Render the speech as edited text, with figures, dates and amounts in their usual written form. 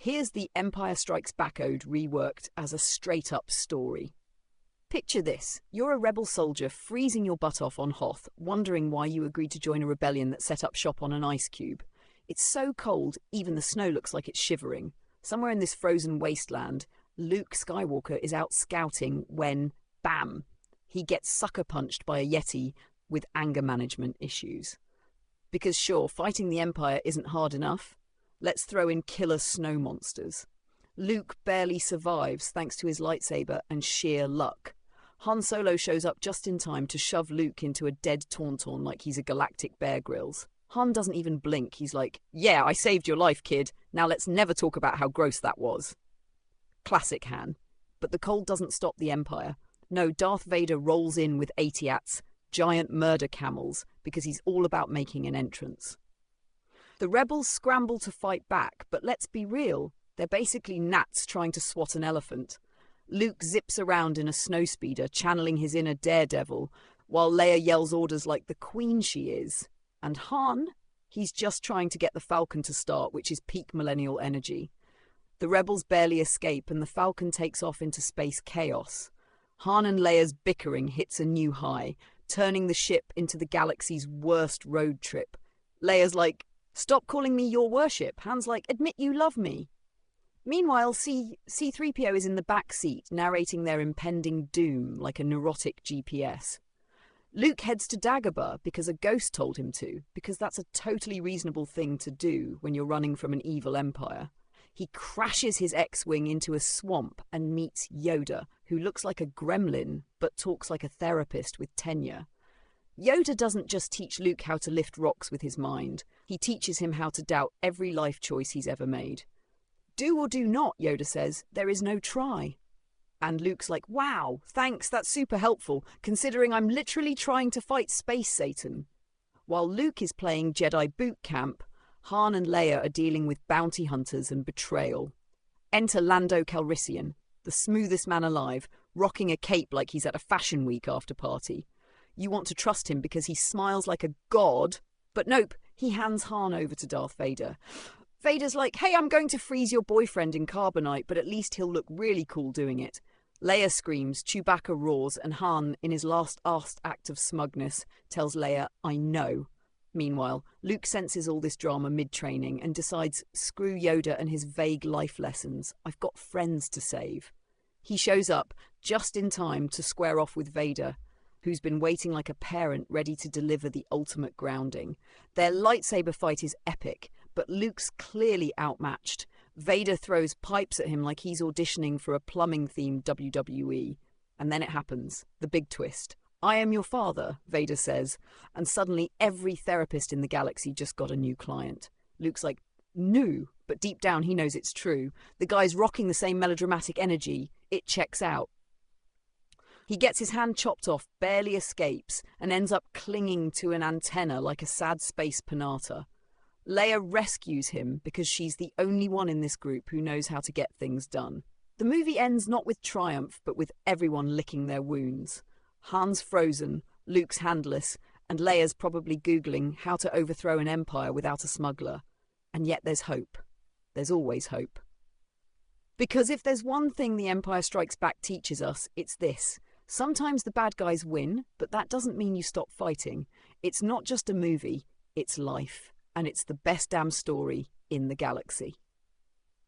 Here's the Empire Strikes Back ode reworked as a straight-up story. Picture this. You're a rebel soldier freezing your butt off on Hoth, wondering why you agreed to join a rebellion that set up shop on an ice cube. It's so cold, even the snow looks like it's shivering. Somewhere in this frozen wasteland, Luke Skywalker is out scouting when, bam, he gets sucker punched by a Yeti with anger management issues. Because sure, fighting the Empire isn't hard enough. Let's throw in killer snow monsters. Luke barely survives thanks to his lightsaber and sheer luck. Han Solo shows up just in time to shove Luke into a dead Tauntaun like he's a galactic Bear Grylls. Han doesn't even blink. He's like, "Yeah, I saved your life, kid. Now let's never talk about how gross that was." Classic Han. But the cold doesn't stop the Empire. No, Darth Vader rolls in with AT-ATs, giant murder camels, because he's all about making an entrance. The rebels scramble to fight back, but let's be real, they're basically gnats trying to swat an elephant. Luke zips around in a snowspeeder, channeling his inner daredevil, while Leia yells orders like the queen she is. And Han? He's just trying to get the Falcon to start, which is peak millennial energy. The rebels barely escape, and the Falcon takes off into space chaos. Han and Leia's bickering hits a new high, turning the ship into the galaxy's worst road trip. Leia's like, "Stop calling me your worship." Han's like, "Admit you love me." Meanwhile, C-3PO is in the back seat, narrating their impending doom like a neurotic GPS. Luke heads to Dagobah because a ghost told him to, because that's a totally reasonable thing to do when you're running from an evil empire. He crashes his X-Wing into a swamp and meets Yoda, who looks like a gremlin but talks like a therapist with tenure. Yoda doesn't just teach Luke how to lift rocks with his mind, he teaches him how to doubt every life choice he's ever made. "Do or do not," Yoda says, "there is no try." And Luke's like, "Wow, thanks, that's super helpful, considering I'm literally trying to fight Space Satan." While Luke is playing Jedi Boot Camp, Han and Leia are dealing with bounty hunters and betrayal. Enter Lando Calrissian, the smoothest man alive, rocking a cape like he's at a Fashion Week after party. You want to trust him because he smiles like a god, but nope, he hands Han over to Darth Vader. Vader's like, "Hey, I'm going to freeze your boyfriend in carbonite, but at least he'll look really cool doing it." Leia screams, Chewbacca roars, and Han, in his last act of smugness, tells Leia, "I know." Meanwhile, Luke senses all this drama mid-training and decides, screw Yoda and his vague life lessons, I've got friends to save. He shows up just in time to square off with Vader, who's been waiting like a parent ready to deliver the ultimate grounding. Their lightsaber fight is epic, but Luke's clearly outmatched. Vader throws pipes at him like he's auditioning for a plumbing-themed WWE. And then it happens, the big twist. "I am your father," Vader says, and suddenly every therapist in the galaxy just got a new client. Luke's like, "No," but deep down he knows it's true. The guy's rocking the same melodramatic energy. It checks out. He gets his hand chopped off, barely escapes, and ends up clinging to an antenna like a sad space pinata. Leia rescues him because she's the only one in this group who knows how to get things done. The movie ends not with triumph, but with everyone licking their wounds. Han's frozen, Luke's handless, and Leia's probably Googling how to overthrow an empire without a smuggler. And yet there's hope. There's always hope. Because if there's one thing The Empire Strikes Back teaches us, it's this. Sometimes the bad guys win, but that doesn't mean you stop fighting. It's not just a movie, it's life. And it's the best damn story in the galaxy.